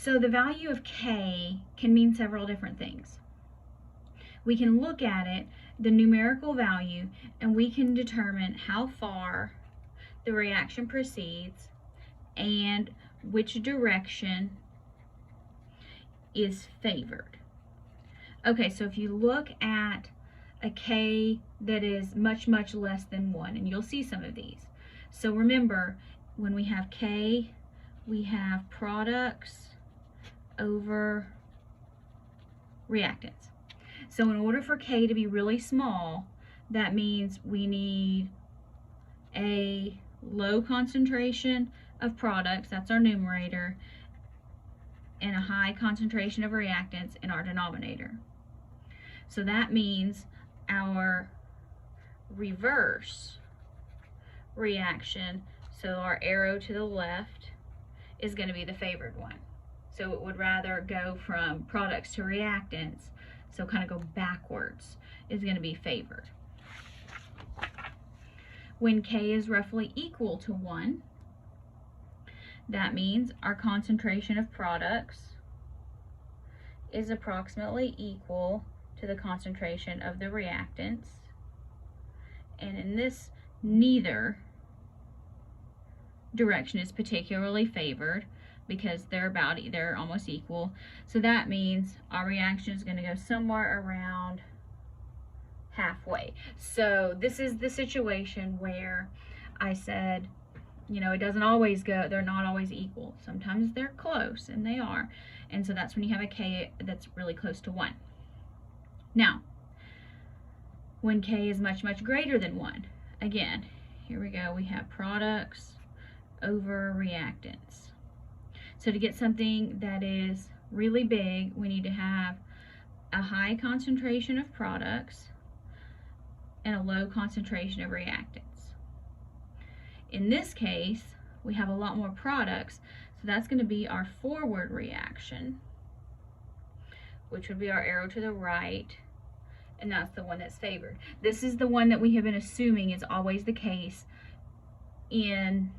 So the value of K can mean several different things. We can look at it, the numerical value, and we can determine how far the reaction proceeds and which direction is favored. Okay, so if you look at a K that is much, much less than 1, and you'll see some of these. So remember, when we have K, we have products over reactants. So in order for K to be really small, that means we need a low concentration of products, that's our numerator, and a high concentration of reactants in our denominator. So that means our reverse reaction, so our arrow to the left, is going to be the favored one. So it would rather go from products to reactants, so kind of go backwards, is going to be favored. When K is roughly equal to 1, that means our concentration of products is approximately equal to the concentration of the reactants. And in this, neither direction is particularly favored because they're almost equal. So that means our reaction is going to go somewhere around halfway. So this is the situation where I said, you know, it doesn't always go, they're not always equal. Sometimes they're close, and they are. And so that's when you have a K that's really close to 1. Now, when K is much, much greater than 1, again, here we go, we have products over reactants. So to get something that is really big, we need to have a high concentration of products and a low concentration of reactants. In this case, we have a lot more products, so that's going to be our forward reaction, which would be our arrow to the right, and that's the one that's favored. This is the one that we have been assuming is always the case in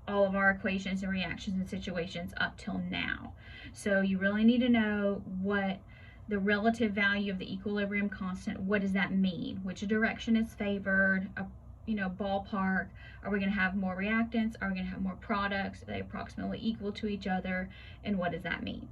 all of our equations and reactions and situations up till now. So you really need to know what the relative value of the equilibrium constant, what does that mean? Which direction is favored? Ballpark. Are we going to have more reactants? Are we going to have more products? Are they approximately equal to each other? And what does that mean?